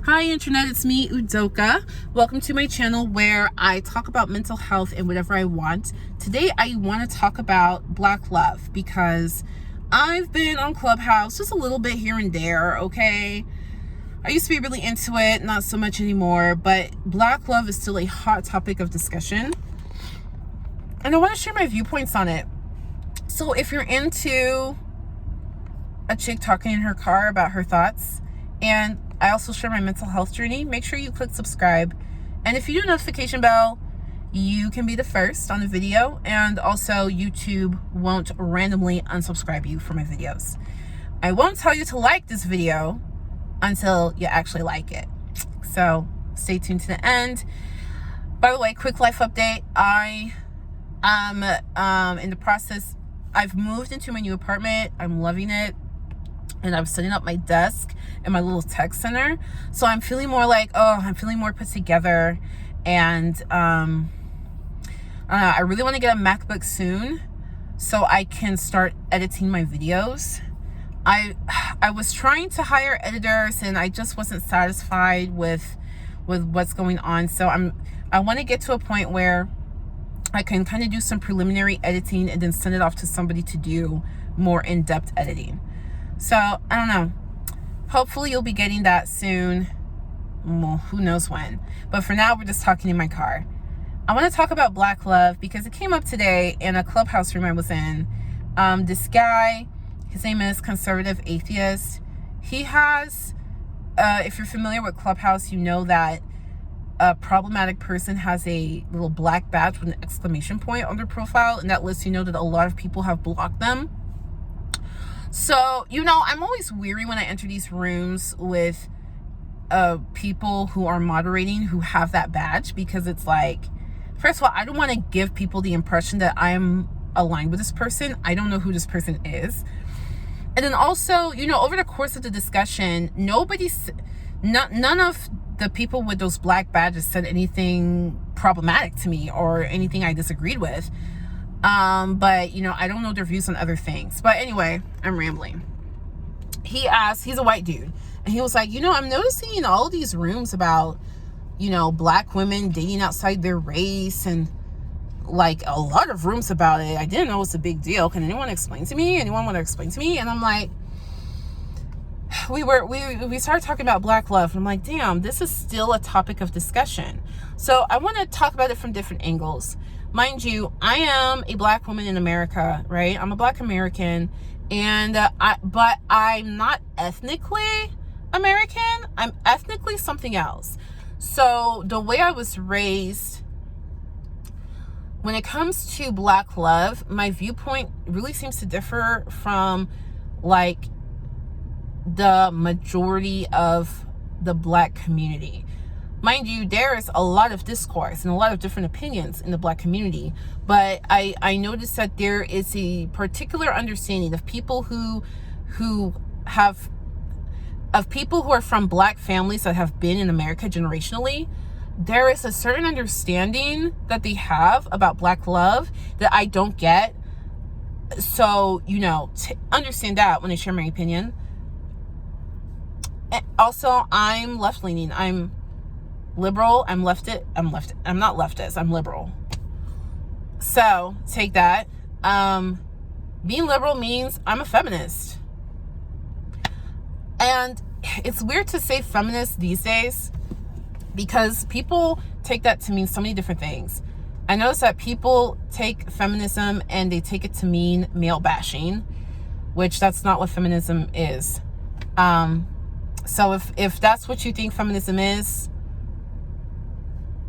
Hi internet, it's me, Udoka. Welcome to my channel where I talk about mental health and whatever I want. Today I want to talk about Black love because I've been on Clubhouse just a little bit here and there, okay? I used to be really into it, not so much anymore, but Black love is still a hot topic of discussion. And I want to share my viewpoints on it. So if you're into a chick talking in her car about her thoughts, and I also share my mental health journey, make sure you click subscribe. And if you do a notification bell, you can be the first on the video, and also YouTube won't randomly unsubscribe you from my videos. I won't tell you to like this video until you actually like it. So stay tuned to the end. By the way, quick life update. I am in the process. I've moved into my new apartment. I'm loving it. And I'm setting up my desk in my little tech center. So I'm feeling more like, I'm feeling more put together. And I don't know, I really want to get a MacBook soon so I can start editing my videos. I was trying to hire editors and I just wasn't satisfied with what's going on. So I want to get to a point where I can kind of do some preliminary editing and then send it off to somebody to do more in-depth editing. So, I don't know. Hopefully you'll be getting that soon. Well, who knows when. But for now, we're just talking in my car. I want to talk about Black love because it came up today in a Clubhouse room I was in. This guy, his name is Conservative Atheist. He has, if you're familiar with Clubhouse, you know that a problematic person has a little black badge with an exclamation point on their profile. And that lets you know that a lot of people have blocked them. So, I'm always weary when I enter these rooms with people who are moderating who have that badge, because it's like, first of all, I don't want to give people the impression that I'm aligned with this person. I don't know who this person is. And then also, over the course of the discussion, none of the people with those black badges said anything problematic to me or anything I disagreed with. But I don't know their views on other things. But anyway, I'm rambling. He's a white dude, and he was like, I'm noticing in all these rooms about, black women dating outside their race, and like a lot of rooms about it. I didn't know it was a big deal. Can anyone explain to me? Anyone want to explain to me? And I'm like, we started talking about Black love, and I'm like, damn, this is still a topic of discussion. So I want to talk about it from different angles. Mind you, I am a black woman in America, right? I'm a black American, and but I'm not ethnically American. I'm ethnically something else. So the way I was raised, when it comes to Black love, my viewpoint really seems to differ from like the majority of the black community. Mind you, there is a lot of discourse and a lot of different opinions in the black community, but I noticed that there is a particular understanding of people who are from black families that have been in America generationally. There is a certain understanding that they have about Black love that I don't get. So, understand that when I share my opinion. And also, I'm left-leaning. I'm liberal. I'm not leftist. I'm liberal. So take that. Being liberal means I'm a feminist. And it's weird to say feminist these days because people take that to mean so many different things. I notice that people take feminism and they take it to mean male bashing, which that's not what feminism is. So if that's what you think feminism is,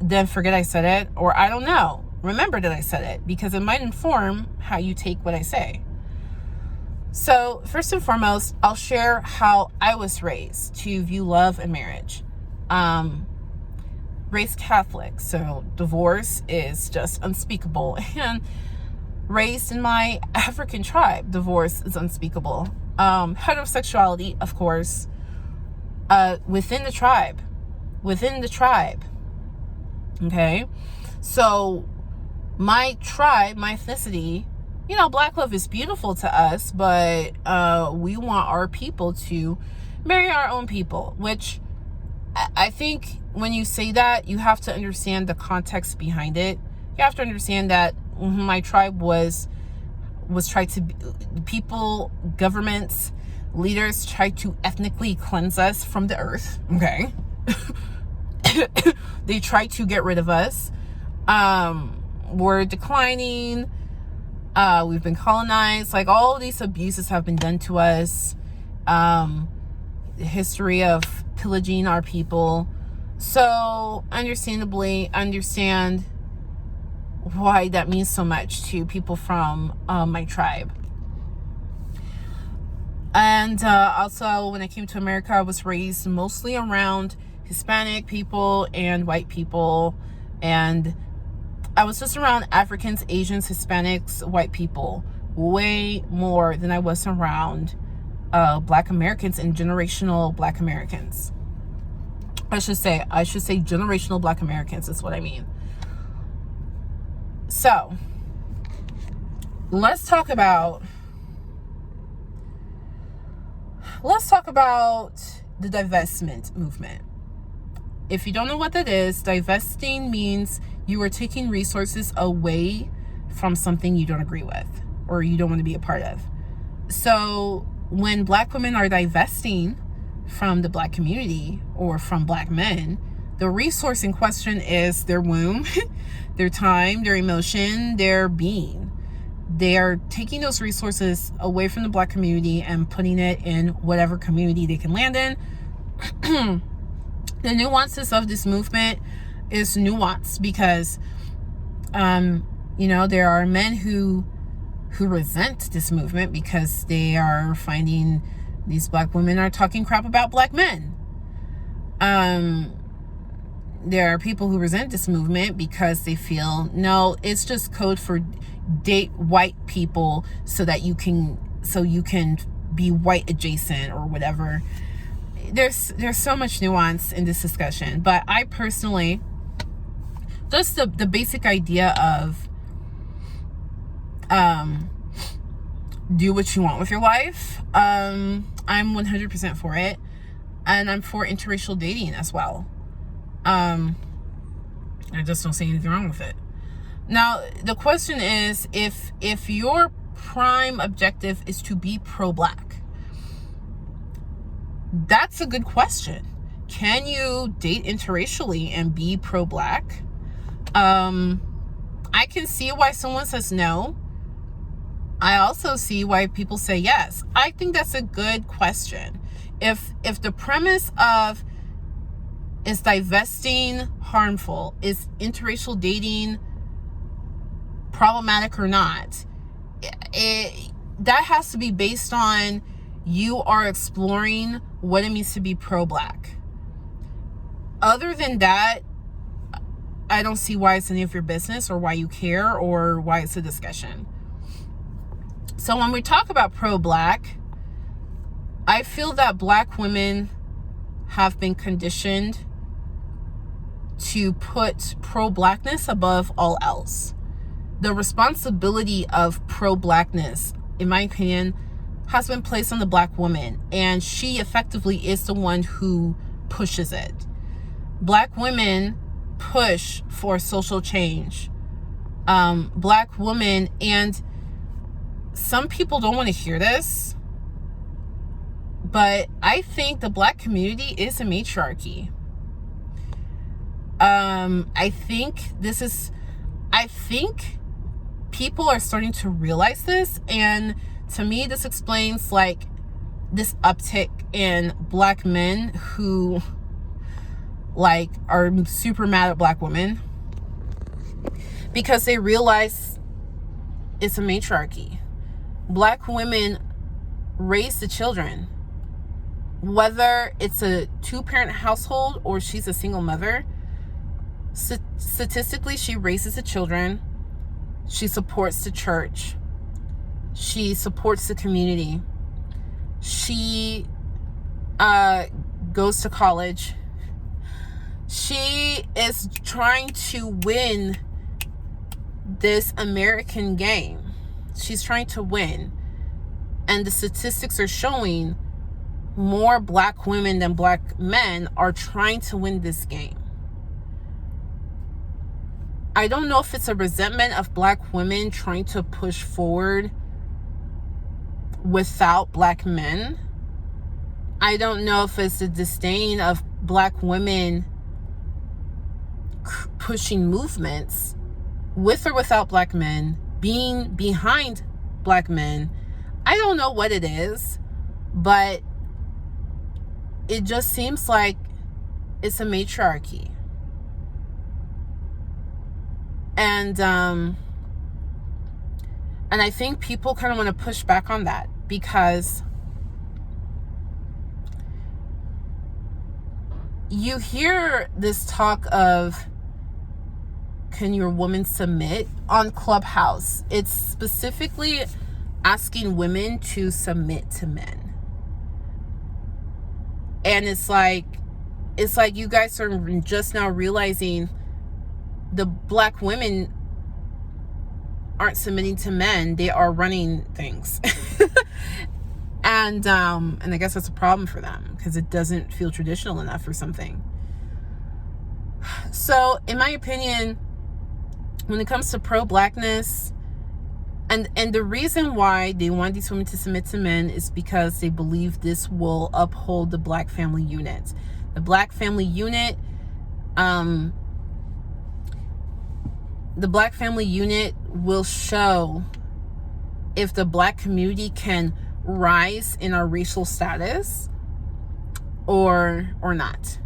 then forget I said it, or I don't know. Remember that I said it, because it might inform how you take what I say. So first and foremost, I'll share how I was raised to view love and marriage. Raised Catholic, so divorce is just unspeakable. And raised in my African tribe, divorce is unspeakable. Heterosexuality, of course, within the tribe. Okay, so my tribe, my ethnicity, Black love is beautiful to us, but we want our people to marry our own people, which I think when you say that, you have to understand the context behind it. You have to understand that my tribe was tried to, people, governments, leaders tried to ethnically cleanse us from the earth. Okay. They tried to get rid of us. We're declining. We've been colonized. Like, all these abuses have been done to us. The history of pillaging our people. So understandably, understand why that means so much to people from my tribe. And also, when I came to America, I was raised mostly around Hispanic people and white people, and I was just around Africans, Asians, Hispanics, white people way more than I was around Black Americans and generational Black Americans. I should say generational Black Americans is what I mean. So let's talk about the divestment movement. If you don't know what that is, divesting means you are taking resources away from something you don't agree with or you don't want to be a part of. So when Black women are divesting from the Black community or from Black men, the resource in question is their womb, their time, their emotion, their being. They are taking those resources away from the Black community and putting it in whatever community they can land in. The nuances of this movement is nuanced because, there are men who resent this movement because they are finding these Black women are talking crap about Black men. There are people who resent this movement because they feel, no, it's just code for date white people so you can be white adjacent or whatever. There's so much nuance in this discussion, but I personally, just the basic idea of do what you want with your life. I'm 100% for it, and I'm for interracial dating as well. I just don't see anything wrong with it. Now, the question is, if your prime objective is to be pro-Black, that's a good question. Can you date interracially and be pro-Black? I can see why someone says no. I also see why people say yes. I think that's a good question. If the premise of is divesting harmful, is interracial dating problematic or not, that has to be based on you are exploring what it means to be pro-Black. Other than that, I don't see why it's any of your business or why you care or why it's a discussion. So when we talk about pro-Black, I feel that Black women have been conditioned to put pro-Blackness above all else. The responsibility of pro-Blackness, in my opinion, has been placed on the Black woman, and she effectively is the one who pushes it. Black women push for social change. Black women, and some people don't want to hear this, but I think the Black community is a matriarchy. I think people are starting to realize this, and to me this explains like this uptick in Black men who like are super mad at Black women because they realize it's a matriarchy. Black women raise the children, whether it's a 2-parent household or she's a single mother. Statistically, she raises the children, she supports the church, she supports the community, she goes to college, she is trying to win this American game. She's trying to win, and the statistics are showing more black women than black men are trying to win this game. I don't know if it's a resentment of black women trying to push forward without black men. I don't know if it's a disdain of black women pushing movements with or without black men, being behind black men. I don't know what it is, but it just seems like it's a matriarchy. And I think people kind of want to push back on that, because you hear this talk of, can your woman submit on Clubhouse? It's specifically asking women to submit to men. And it's like you guys are just now realizing the black women aren't submitting to men, they are running things. And I guess that's a problem for them, because it doesn't feel traditional enough or something. So in my opinion, when it comes to pro-blackness, and the reason why they want these women to submit to men is because they believe this will uphold the black family unit. The black family unit, the black family unit will show if the black community can rise in our racial status or not.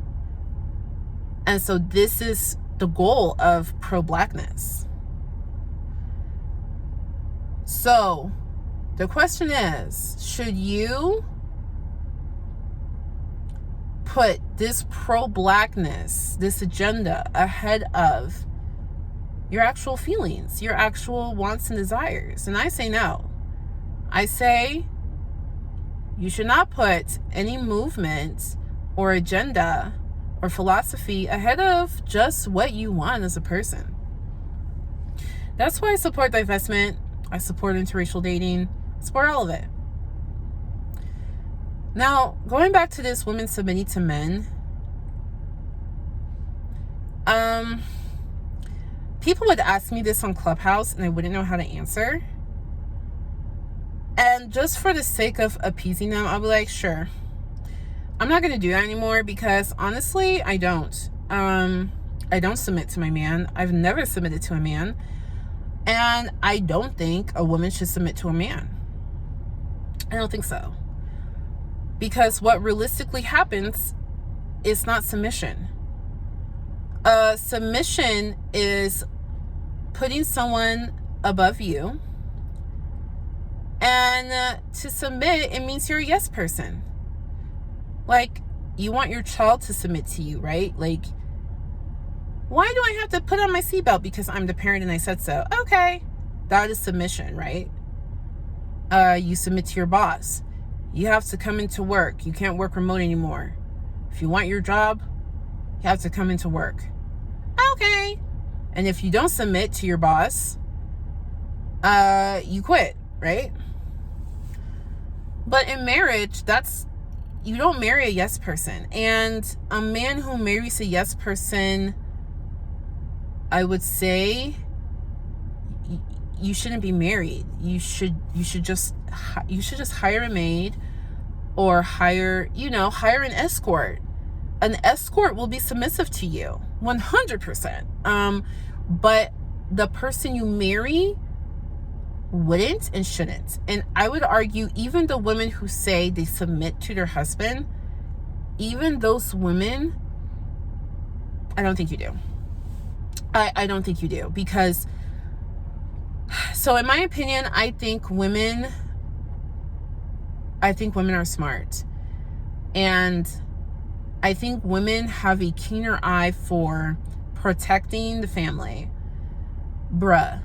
And so this is the goal of pro-blackness. So the question is, should you put this pro-blackness, this agenda, ahead of your actual feelings, your actual wants and desires? And I say no. I say you should not put any movement or agenda or philosophy ahead of just what you want as a person. That's why I support divestment. I support interracial dating. I support all of it. Now, going back to this women submitting to men, people would ask me this on Clubhouse and I wouldn't know how to answer. And just for the sake of appeasing them, I'll be like, sure. I'm not going to do that anymore, because honestly, I don't. I don't submit to my man. I've never submitted to a man. And I don't think a woman should submit to a man. I don't think so. Because what realistically happens is not submission. Submission is putting someone above you. And to submit, it means you're a yes person. Like, you want your child to submit to you, right? Like, why do I have to put on my seatbelt? Because I'm the parent and I said so. Okay, that is submission, right? You submit to your boss. You have to come into work. You can't work remote anymore. If you want your job, you have to come into work. Okay. And if you don't submit to your boss, you quit, right? But in marriage, you don't marry a yes person. And a man who marries a yes person, I would say you shouldn't be married. You should just hire a maid, or hire an escort. An escort will be submissive to you 100%. But the person you marry wouldn't and shouldn't. And I would argue, even the women who say they submit to their husband, even those women, I don't think you do. I don't think you do. Because, so in my opinion, I think women are smart. And I think women have a keener eye for protecting the family. Bruh,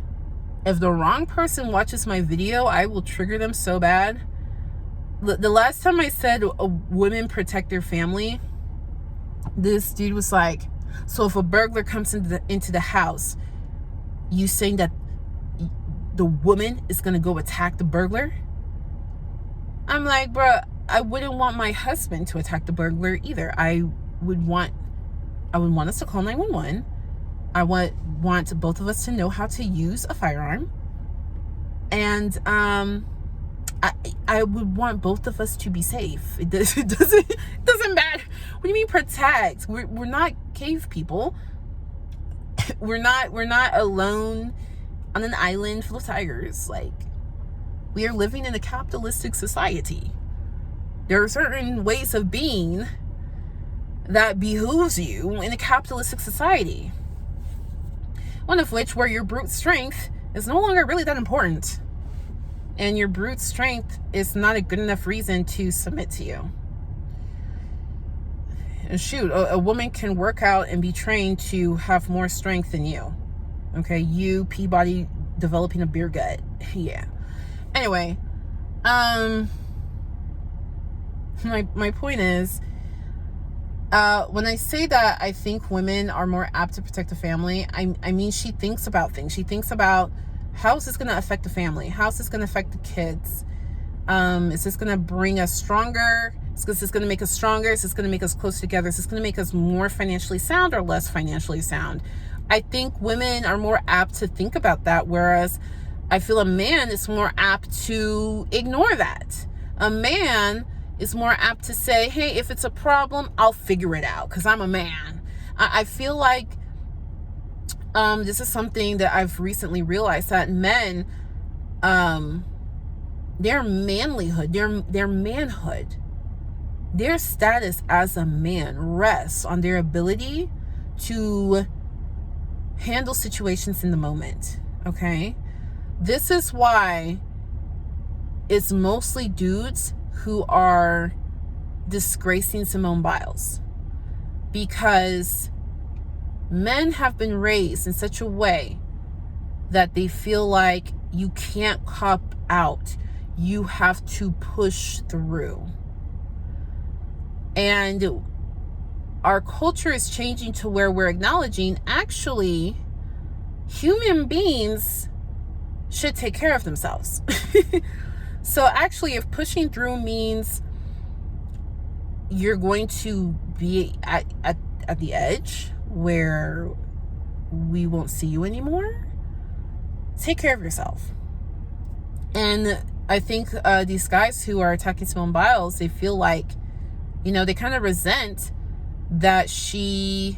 if the wrong person watches my video, I will trigger them so bad. The last time I said women protect their family, this dude was like, so if a burglar comes into the house, you saying that the woman is going to go attack the burglar? I'm like, bruh, I wouldn't want my husband to attack the burglar either. I would want us to call 911. I would want both of us to know how to use a firearm. And I would want both of us to be safe. It doesn't matter. What do you mean protect? We're not cave people. We're not alone on an island full of tigers. Like, we are living in a capitalistic society. There are certain ways of being that behooves you in a capitalistic society. One of which where your brute strength is no longer really that important. And your brute strength is not a good enough reason to submit to you. And shoot, a woman can work out and be trained to have more strength than you. Okay, you, Peabody, developing a beer gut. Yeah. Anyway, my point is, when I say that I think women are more apt to protect the family, I mean she thinks about things. She thinks about, how is this going to affect the family? How is this going to affect the kids? Is this going to bring us stronger? Is this going to make us stronger? Is this going to make us close together? Is this going to make us more financially sound or less financially sound? I think women are more apt to think about that, whereas I feel a man is more apt to ignore that. A man is more apt to say, hey, if it's a problem, I'll figure it out because I'm a man. I feel like this is something that I've recently realized, that men, their manlyhood, their manhood, their status as a man rests on their ability to handle situations in the moment. Okay? This is why it's mostly dudes who are disgracing Simone Biles, because men have been raised in such a way that they feel like you can't cop out. You have to push through. And our culture is changing to where we're acknowledging, actually, human beings should take care of themselves. So actually, if pushing through means you're going to be at the edge where we won't see you anymore, take care of yourself. And I think these guys who are attacking Simone Biles, they feel like, they kind of resent that she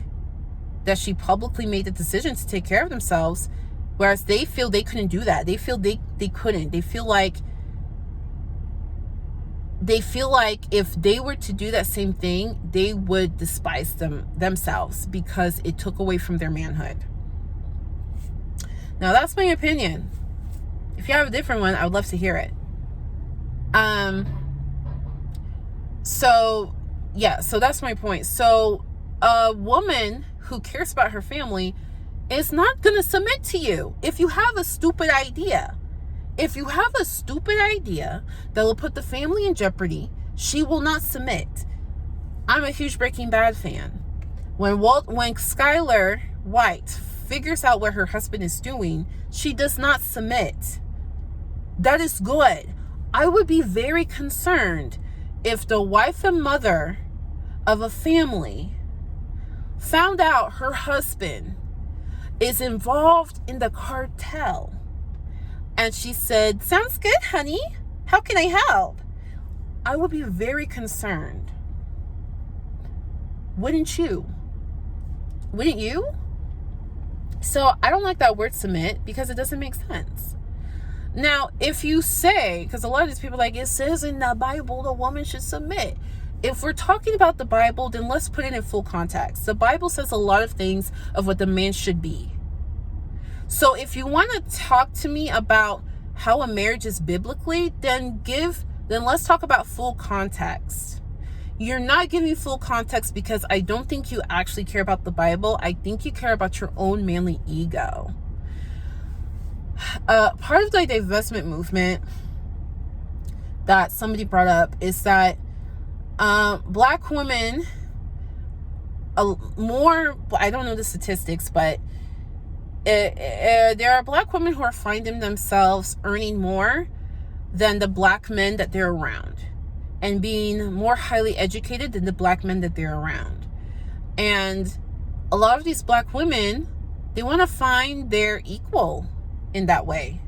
publicly made the decision to take care of themselves, whereas they feel they couldn't do that. They feel they couldn't. They feel like if they were to do that same thing, they would despise themselves because it took away from their manhood. Now, that's my opinion. If you have a different one, I would love to hear it. So that's my point. So a woman who cares about her family is not going to submit to you if you have a stupid idea. If you have a stupid idea that will put the family in jeopardy, she will not submit. I'm a huge Breaking Bad fan. When Skylar White figures out what her husband is doing, she does not submit. That is good. I would be very concerned if the wife and mother of a family found out her husband is involved in the cartel. And she said, sounds good, honey. How can I help? I would be very concerned. Wouldn't you? Wouldn't you? So I don't like that word submit because it doesn't make sense. Now, if you say, because a lot of these people are like, it says in the Bible the woman should submit. If we're talking about the Bible, then let's put it in full context. The Bible says a lot of things of what the man should be. So if you want to talk to me about how a marriage is biblically, then let's talk about full context. You're not giving full context because I don't think you actually care about the Bible. I think you care about your own manly ego. Part of the divestment movement that somebody brought up is that black women, I don't know the statistics, but there are black women who are finding themselves earning more than the black men that they're around. and being more highly educated than the black men that they're around. And a lot of these black women, they want to find their equal in that way.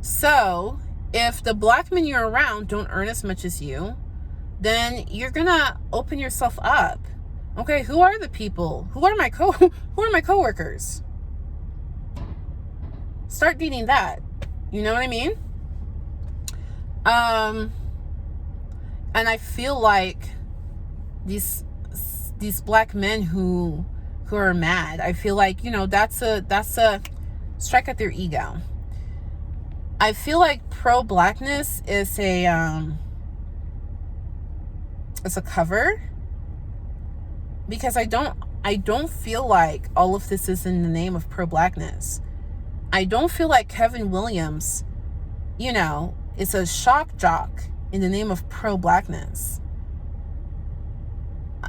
So if the black men you're around don't earn as much as you, then you're gonna open yourself up. Okay, who are the people? Who are my coworkers? Start dating that. You know what I mean? And I feel like these black men who are mad, I feel like, that's a strike at their ego. I feel like pro-blackness is a cover, because I don't feel like all of this is in the name of pro-blackness. I don't feel like Kevin Williams, is a shock jock in the name of pro-blackness.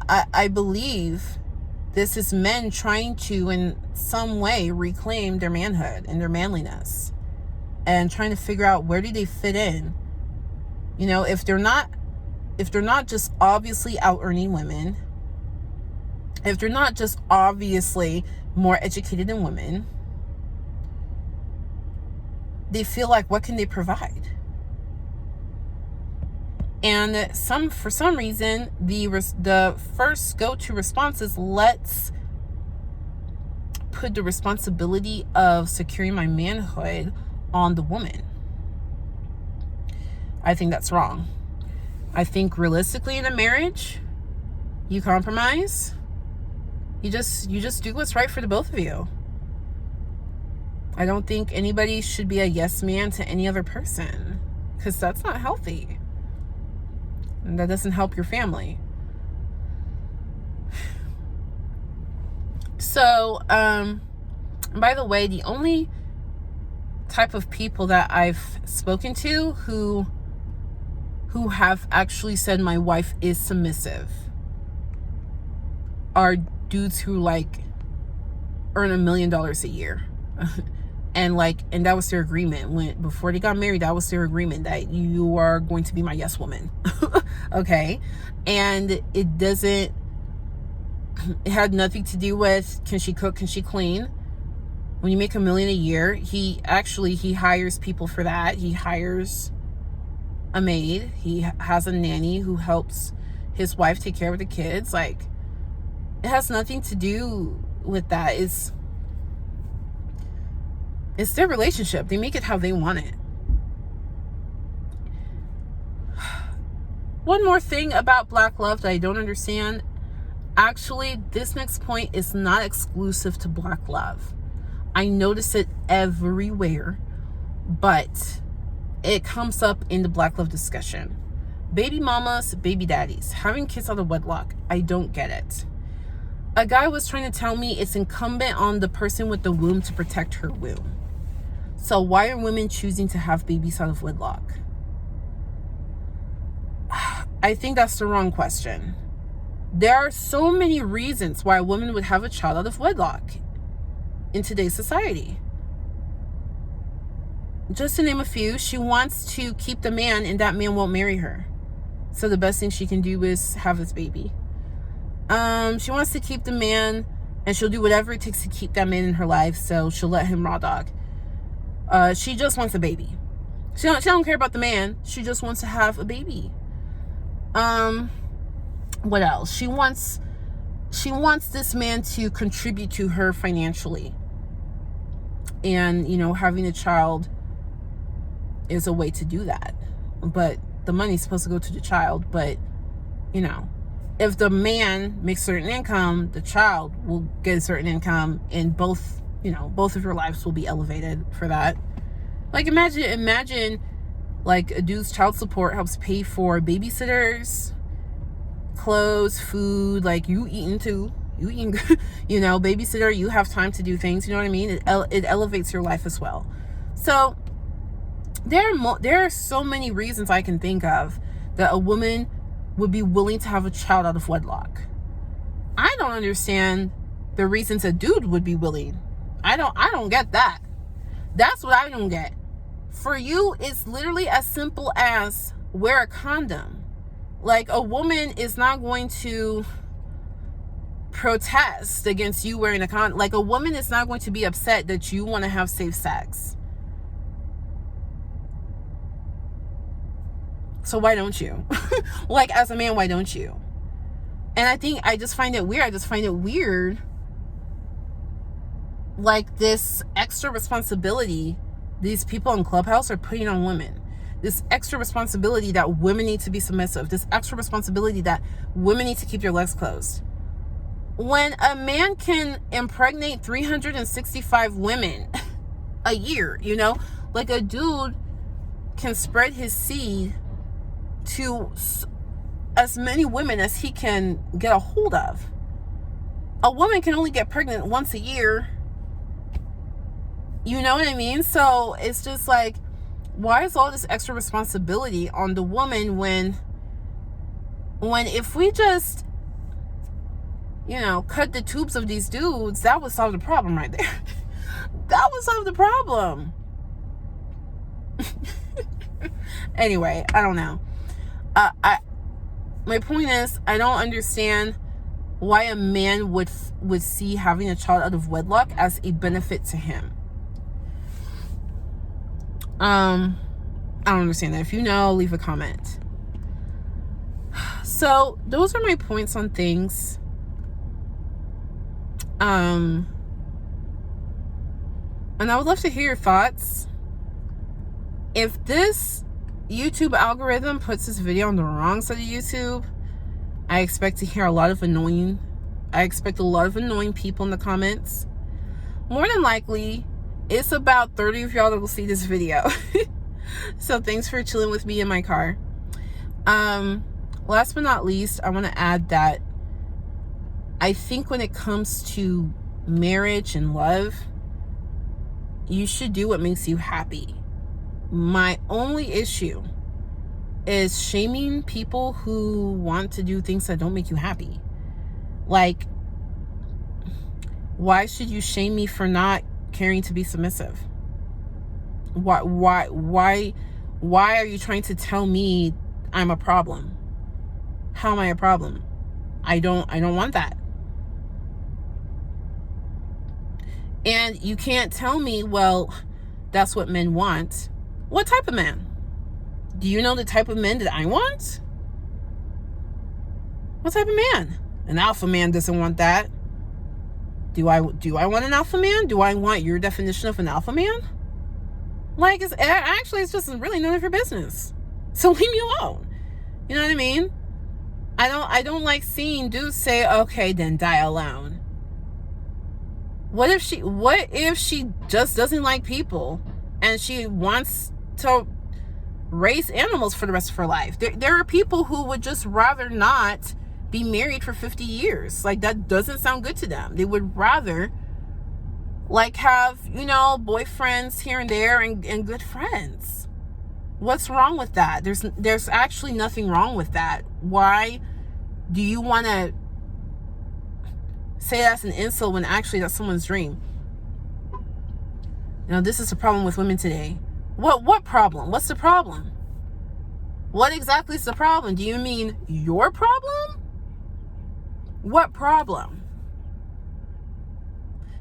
I believe this is men trying to, in some way, reclaim their manhood and their manliness, and trying to figure out where do they fit in. If they're not just obviously out earning women, if they're not just obviously more educated than women, they feel like, what can they provide? And for some reason, the first go-to response is, let's put the responsibility of securing my manhood on the woman. I think that's wrong. I think realistically in a marriage, you compromise. You just do what's right for the both of you. I don't think anybody should be a yes man to any other person, because that's not healthy. And that doesn't help your family. So, by the way, the only type of people that I've spoken to who have actually said my wife is submissive are dudes who earn $1 million a year. And that was their agreement before they got married. That was their agreement, that you are going to be my yes woman. Okay. And it had nothing to do with, can she cook? Can she clean? When you make $1 million a year, he hires people for that. He hires a maid. He has a nanny who helps his wife take care of the kids. It has nothing to do with that. It's their relationship. They make it how they want it. One more thing about black love that I don't understand. Actually, this next point is not exclusive to black love. I notice it everywhere, but it comes up in the black love discussion. Baby mamas, baby daddies, having kids out of wedlock. I don't get it. A guy was trying to tell me it's incumbent on the person with the womb to protect her womb. So why are women choosing to have babies out of wedlock? I think that's the wrong question. There are so many reasons why a woman would have a child out of wedlock in today's society. Just to name a few, she wants to keep the man and that man won't marry her. So the best thing she can do is have this baby. She wants to keep the man and she'll do whatever it takes to keep that man in her life, so she'll let him raw dog. She just wants a baby. She don't care about the man. She just wants to have a baby. What else? She wants this man to contribute to her financially. And, having a child is a way to do that. But the money's supposed to go to the child. But, if the man makes a certain income, the child will get a certain income, and both of your lives will be elevated for that. Imagine a dude's child support helps pay for babysitters, clothes, food, you eating too. You eating, babysitter, you have time to do things, you know what I mean? It elevates your life as well. So there are so many reasons I can think of that a woman would be willing to have a child out of wedlock. I don't understand the reasons a dude would be willing. I don't get that. That's what I don't get. For you, it's literally as simple as wear a condom. Like, a woman is not going to protest against you wearing a condom. Like, a woman is not going to be upset that you want to have safe sex. So why don't you? Like, as a man, why don't you? And I just find it weird. Like, this extra responsibility these people in Clubhouse are putting on women. This extra responsibility that women need to be submissive. This extra responsibility that women need to keep their legs closed. When a man can impregnate 365 women a year, you know? Like, a dude can spread his seed to as many women as he can get a hold of. A woman can only get pregnant once a year. You know what I mean? So it's just like, why is all this extra responsibility on the woman when if we just, you know, cut the tubes of these dudes, that would solve the problem right there. That would solve the problem. Anyway, I don't know. My point is, I don't understand why a man would see having a child out of wedlock as a benefit to him. I don't understand that. If you know, leave a comment. So those are my points on things. And I would love to hear your thoughts. If this YouTube algorithm puts this video on the wrong side of YouTube, I expect a lot of annoying people in the comments. More than likely, it's about 30 of y'all that will see this video. So thanks for chilling with me in my car. Last but not least, I want to add that I think when it comes to marriage and love, you should do what makes you happy. My only issue is shaming people who want to do things that don't make you happy. Like, why should you shame me for not caring to be submissive? Why are you trying to tell me I'm a problem? How am I a problem? I don't want that. And you can't tell me, well, that's what men want. What type of man? Do you know the type of men that I want? What type of man? An alpha man doesn't want that. Do I want an alpha man? Do I want your definition of an alpha man? Like, it's just really none of your business. So leave me alone. You know what I mean? I don't like seeing dudes say, okay, then die alone. What if she just doesn't like people and she wants to raise animals for the rest of her life? There are people who would just rather not be married for 50 years. Like, that doesn't sound good to them. They would rather, like, have, you know, boyfriends here and there and good friends. What's wrong with that? There's actually nothing wrong with that. Why do you want to say that's an insult when actually that's someone's dream? You know, this is a problem with women today. What problem? What's the problem? What exactly is the problem? Do you mean your problem? What problem?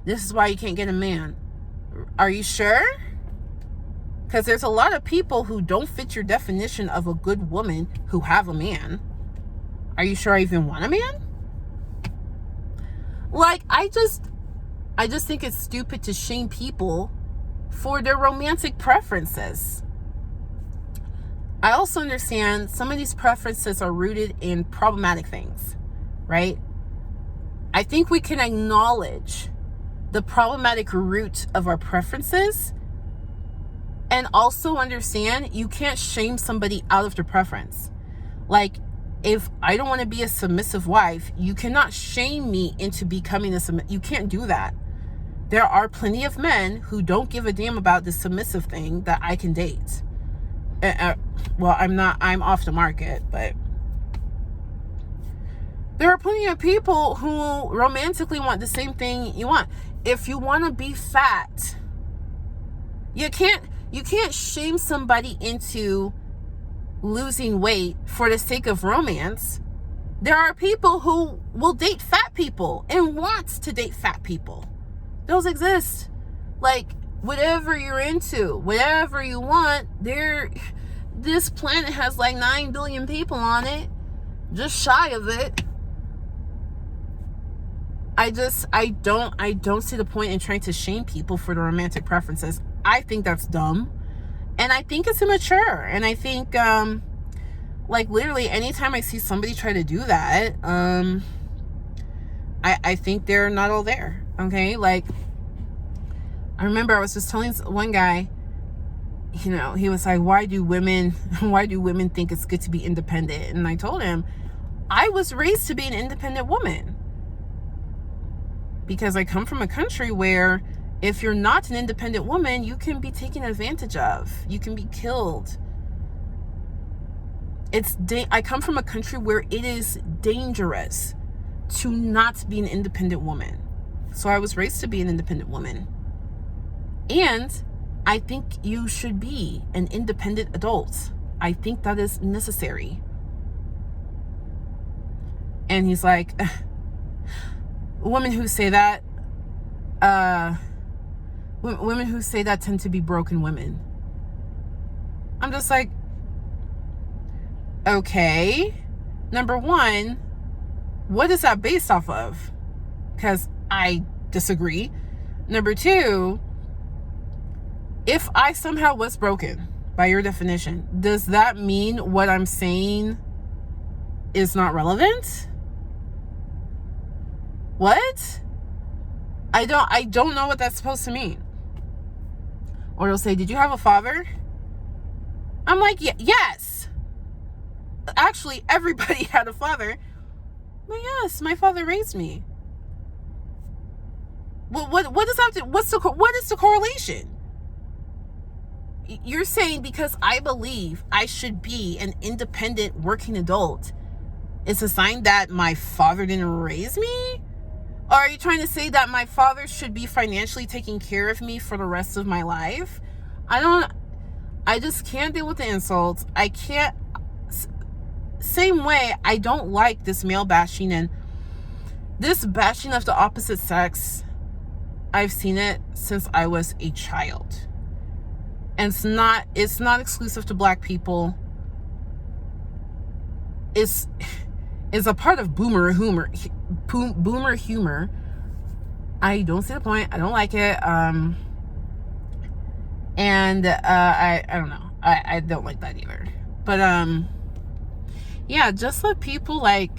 This is why you can't get a man. Are you sure? Because there's a lot of people who don't fit your definition of a good woman who have a man. Are you sure I even want a man? Like, I just think it's stupid to shame people for their romantic preferences. I also understand some of these preferences are rooted in problematic things, right? I think we can acknowledge the problematic root of our preferences and also understand you can't shame somebody out of their preference. Like, if I don't want to be a submissive wife, you cannot shame me into becoming a submissive. You can't do that. There are plenty of men who don't give a damn about the submissive thing that I can date. Well, I'm off the market, but there are plenty of people who romantically want the same thing you want. If you want to be fat, you can't shame somebody into losing weight for the sake of romance. There are people who will date fat people and wants to date fat people. Those exist. Like, whatever you're into, whatever you want, this planet has like 9 billion people on it, just shy of it. I don't see the point in trying to shame people for their romantic preferences. I think that's dumb. And I think it's immature. And I think, like, literally anytime I see somebody try to do that, I think they're not all there. Okay? Like, I remember I was just telling one guy, you know, he was like, why do women think it's good to be independent? And I told him, I was raised to be an independent woman. Because I come from a country where if you're not an independent woman, you can be taken advantage of. You can be killed. I come from a country where it is dangerous to not be an independent woman. So I was raised to be an independent woman. And I think you should be an independent adult. I think that is necessary. And he's like, women who say that tend to be broken women. I'm just like, okay, number one, what is that based off of? Because I disagree. Number two, if I somehow was broken by your definition, does that mean what I'm saying is not relevant? What? I don't know what that's supposed to mean. Or they'll say, did you have a father? I'm like, yes. Actually, everybody had a father. But yes, my father raised me. What does that have to, what is the correlation? You're saying because I believe I should be an independent working adult, it's a sign that my father didn't raise me? Or are you trying to say that my father should be financially taking care of me for the rest of my life? I just can't deal with the insults. I can't. Same way, I don't like this male bashing and this bashing of the opposite sex. I've seen it since I was a child. And it's not exclusive to black people. It's a part of boomer humor. I don't see the point. I don't like it. And I don't know. I don't like that either. But yeah, just let people like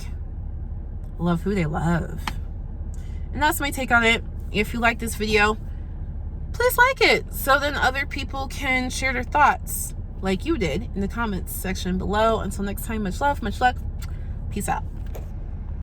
love who they love. And that's my take on it. If you like this video, please like it so then other people can share their thoughts like you did in the comments section below. Until next time, much love, much luck. Peace out.